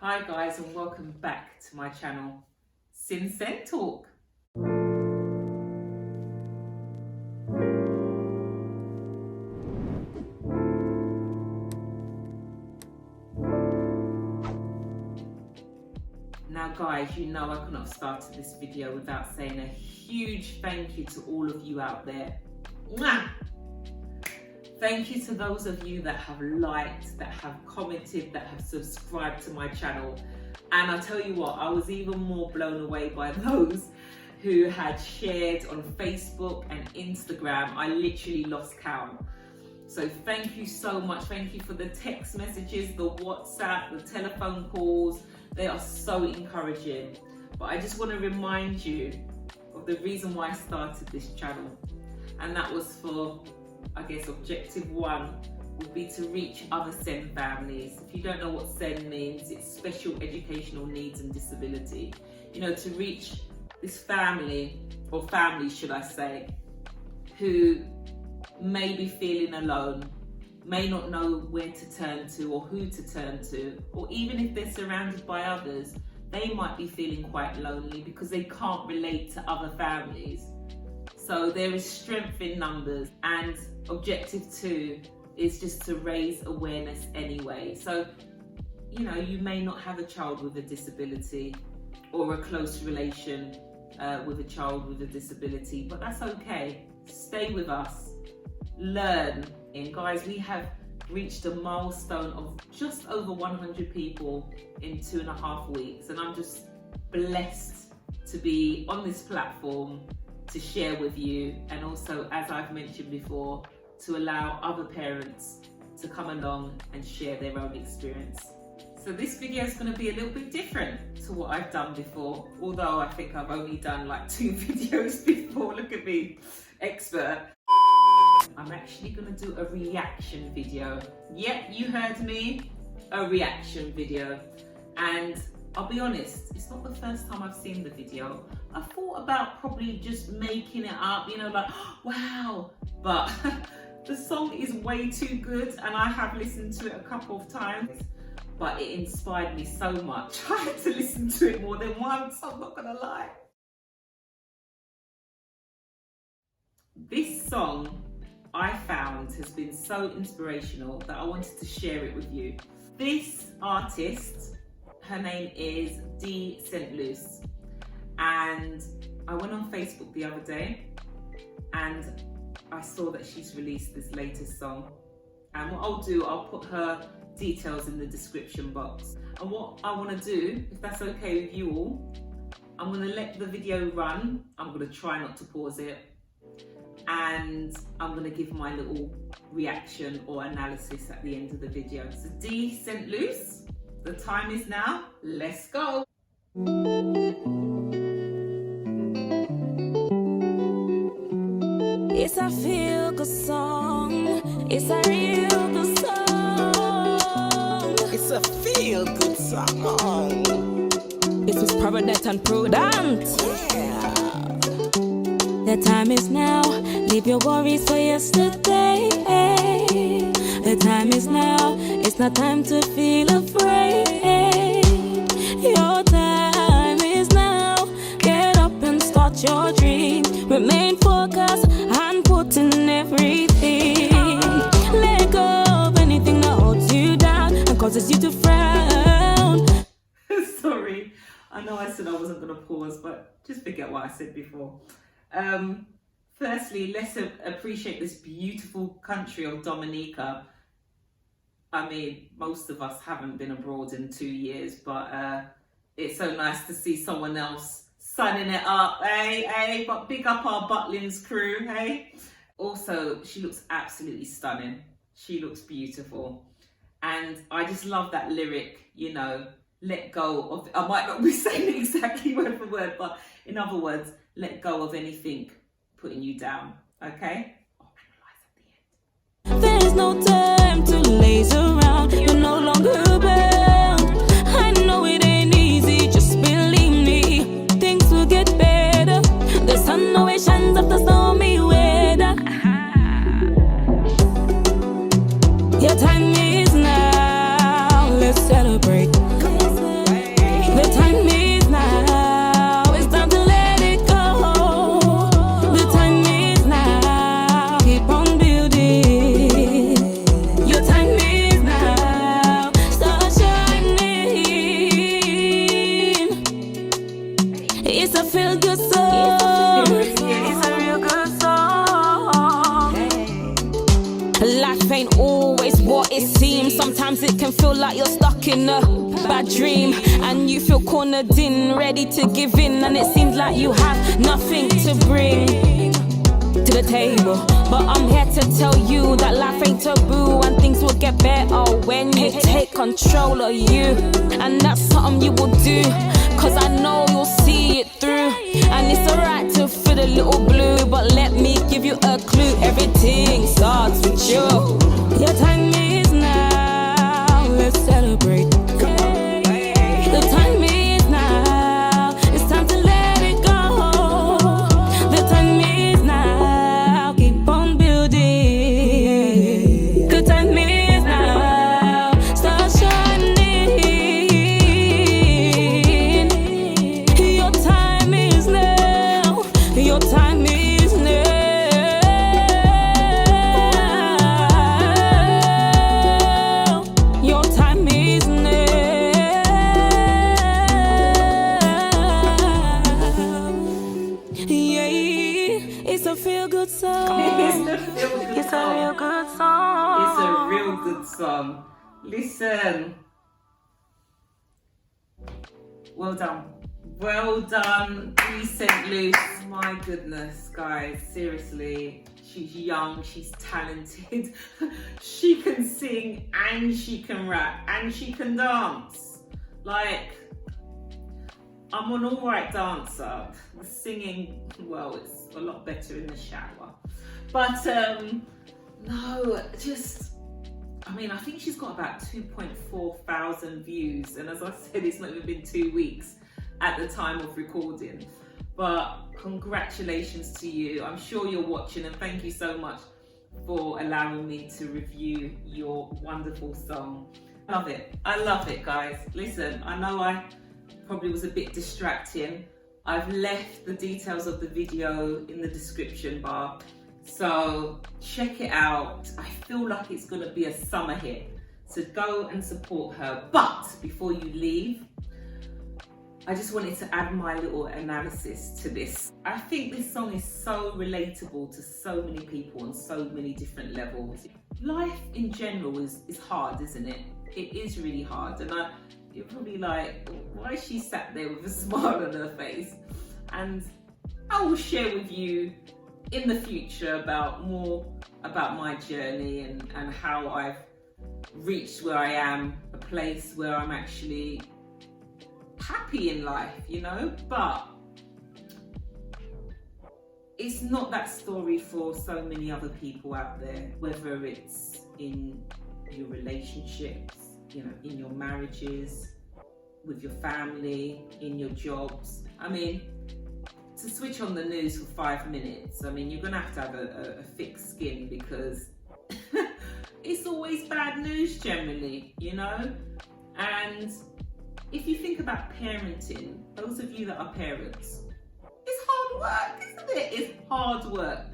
Hi guys, and welcome back to my channel, Sin Talk. Now guys, you know I couldn't have started this video without saying a huge thank you to all of you out there. Mwah! Thank you to those of you that have liked, that have commented, that have subscribed to my channel. And I tell you what, I was even more blown away by those who had shared on Facebook and Instagram. I literally lost count. So thank you so much. Thank you for the text messages, the WhatsApp, the telephone calls. They are so encouraging. But I just want to remind you of the reason why I started this channel. And that was for, I guess, objective one would be to reach other SEN families. If you don't know what SEN means, it's special educational needs and disability. You know, to reach this family, or families should I say, who may be feeling alone, may not know where to turn to or who to turn to, or even if they're surrounded by others, they might be feeling quite lonely because they can't relate to other families. So there is strength in numbers, and objective two is just to raise awareness anyway. So, you know, you may not have a child with a disability or a close relation with a child with a disability, but that's okay. Stay with us, learn. And guys, we have reached a milestone of just over 100 people in 2.5 weeks, and I'm just blessed to be on this platform to share with you, and also, as I've mentioned before, to allow other parents to come along and share their own experience. So this video is going to be a little bit different to what I've done before, although I think I've only done like 2 videos before. Look at me, expert. I'm actually going to do a reaction video. Yep, you heard me, a reaction video. And I'll be honest, it's not the first time I've seen the video. I thought about probably just making it up, you know, like, wow, but the song is way too good, and I have listened to it a couple of times, but it inspired me so much. I had to listen to it more than once, I'm not gonna lie. This song I found has been so inspirational that I wanted to share it with you. This artist, her name is StLuce, and I went on Facebook the other day and I saw that she's released this latest song. And what I'll do, I'll put her details in the description box. And what I want to do, if that's okay with you all, I'm going to let the video run. I'm going to try not to pause it. And I'm going to give my little reaction or analysis at the end of the video. So StLuce, the time is now. Let's go. It's a feel-good song. It's a real good song. It's a feel-good song. It's Miss Provident and Prudent. Yeah. The time is now. Leave your worries for yesterday. The time is now. It's not time to feel afraid. Your time is now. Get up and start your dream. Remain focused and put in everything. Let go of anything that holds you down and causes you to frown. Sorry, I know I said I wasn't going to pause, but just forget what I said before. Firstly, let's appreciate this beautiful country of Dominica. I mean, most of us haven't been abroad in 2 years, but it's so nice to see someone else sunning it up, hey, but big up our Butlins crew, hey. Also, she looks absolutely stunning. She looks beautiful. And I just love that lyric, you know, let go of, I might not be saying it exactly word for word, but in other words, let go of anything putting you down, okay? I'll analyze at the end. There's no time to laze around. You're no longer bound. I know it ain't easy, just believe me. Things will get better. The sun always shines after stormy weather. Your time is now. Let's celebrate. can feel like you're stuck in a bad dream, and you feel cornered in, ready to give in, and it seems like you have nothing to bring to the table. But I'm here to tell you that life ain't taboo, and things will get better when you take control of you. And that's something you will do, cause I know you'll see it through. And it's alright to feel a little blue, but let me give you a clue. Everything starts with you. Your time is now, let's celebrate. The time is now, it's time to let it go. The time is now, keep on building. The time is now, start shining. Your time is now, your time is now. Your time is now. Yeah, it's a feel-good song. It's a real good It's a real good song. song. It's a real good song. Listen. Well done. Well done, StLuce. My goodness, guys, seriously. She's young, she's talented. She can sing and she can rap and she can dance. Like, I'm an alright dancer. The singing, well, it's a lot better in the shower. But no, just, I mean, I think she's got about 2.4 thousand views. And as I said, it's not even been 2 weeks at the time of recording. But congratulations to you. I'm sure you're watching, and thank you so much for allowing me to review your wonderful song. Love it. I love it, guys. Listen, I know I probably was a bit distracting. I've left the details of the video in the description bar, so check it out. I feel like it's gonna be a summer hit, so go and support her. But before you leave, I just wanted to add my little analysis to this. I think this song is so relatable to so many people on so many different levels. Life in general is hard, isn't it? It is really hard. And you're probably like, why is she sat there with a smile on her face? And I will share with you in the future about my journey and how I've reached where I am, a place where I'm actually happy in life, you know. But it's not that story for so many other people out there, whether it's in your relationships, you know, in your marriages, with your family, in your jobs. I mean, to switch on the news for 5 minutes, I mean, you're gonna have to have a thick skin, because it's always bad news generally, you know. And if you think about parenting, those of you that are parents, it's hard work, isn't it? It's hard work.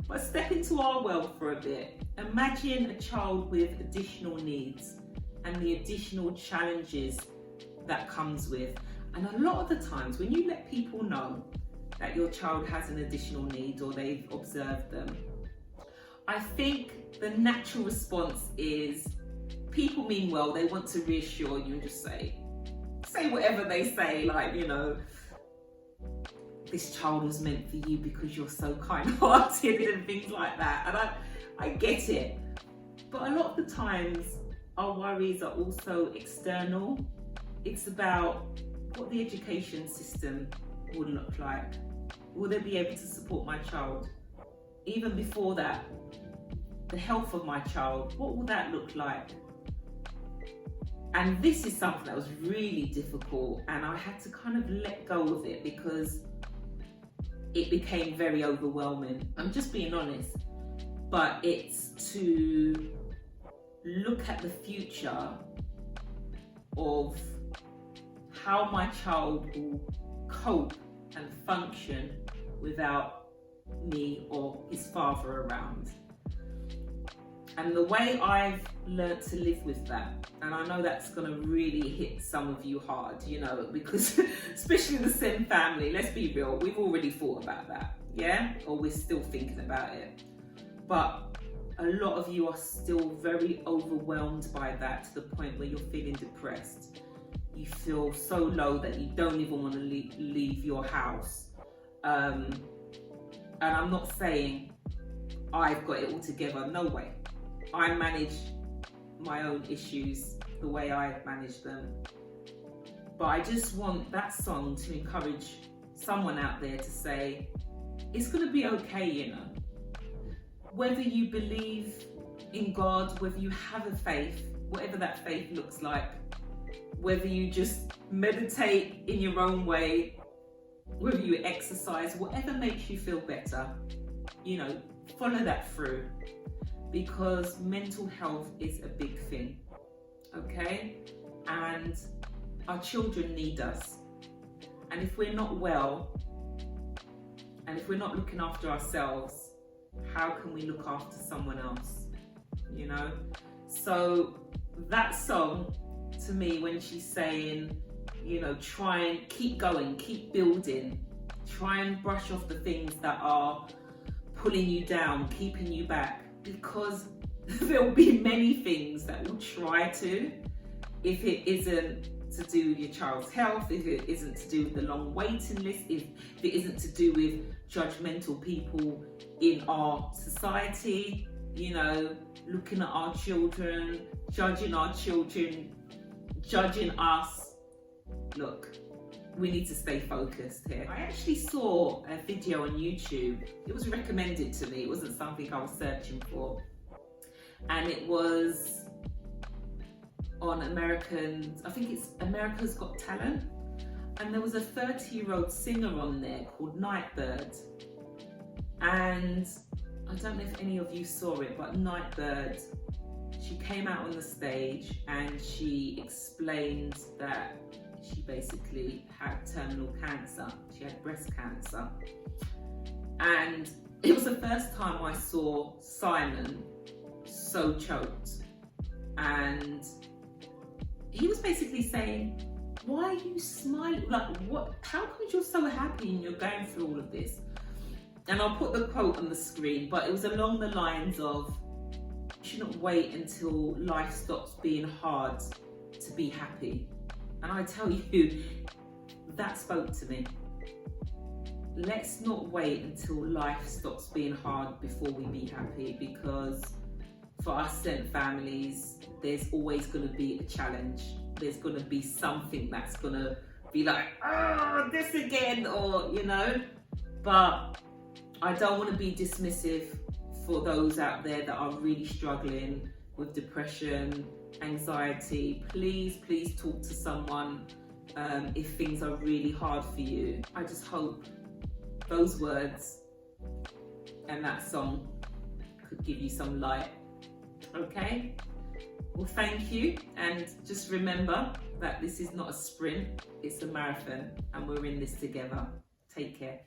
But step into our world for a bit. Imagine a child with additional needs and the additional challenges that comes with. And a lot of the times when you let people know that your child has an additional need or they've observed them, I think the natural response is people mean well, they want to reassure you and just say whatever they say, like, you know, this child was meant for you because you're so kind-hearted and things like that. And I get it. But a lot of the times our worries are also external. It's about what the education system will look like. Will they be able to support my child? Even before that, the health of my child, what will that look like? And this is something that was really difficult, and I had to kind of let go of it because it became very overwhelming. I'm just being honest. But it's to look at the future of how my child will cope and function without me or his father around. And the way I've learned to live with that, and I know that's gonna really hit some of you hard, you know, because especially the same family, let's be real, we've already thought about that, yeah? Or we're still thinking about it. But a lot of you are still very overwhelmed by that, to the point where you're feeling depressed. You feel so low that you don't even want to leave your house. And I'm not saying I've got it all together, no way. I manage my own issues the way I manage them. But I just want that song to encourage someone out there to say, it's going to be okay, you know. Whether you believe in God, whether you have a faith, whatever that faith looks like, whether you just meditate in your own way, whether you exercise, whatever makes you feel better, you know, follow that through, because mental health is a big thing, okay? And our children need us. And if we're not well, and if we're not looking after ourselves, how can we look after someone else, you know? So that song, to me, when she's saying, you know, try and keep going, keep building, try and brush off the things that are pulling you down, keeping you back, because there'll be many things that will try to, if it isn't to do with your child's health, if it isn't to do with the long waiting list, if it isn't to do with judgmental people in our society, you know, looking at our children, judging us. Look, we need to stay focused here. I actually saw a video on YouTube. It was recommended to me. It wasn't something I was searching for. And it was on I think it's America's Got Talent. And there was a 30-year-old singer on there called Nightbirde. And I don't know if any of you saw it, but Nightbirde, she came out on the stage and she explained that she basically had terminal cancer. She had breast cancer. And it was the first time I saw Simon so choked. And he was basically saying, why are you smiling? Like, what? How come you're so happy and you're going through all of this? And I'll put the quote on the screen, but it was along the lines of, you shouldn't wait until life stops being hard to be happy. And I tell you, that spoke to me. Let's not wait until life stops being hard before we be happy, because for us sent families, there's always going to be a challenge. There's going to be something that's going to be like, oh, this again, or, you know. But I don't want to be dismissive for those out there that are really struggling with depression, anxiety. Please talk to someone if things are really hard for you. I just hope those words and that song could give you some light. Okay? Well, thank you, and just remember that this is not a sprint, it's a marathon, and we're in this together. Take care.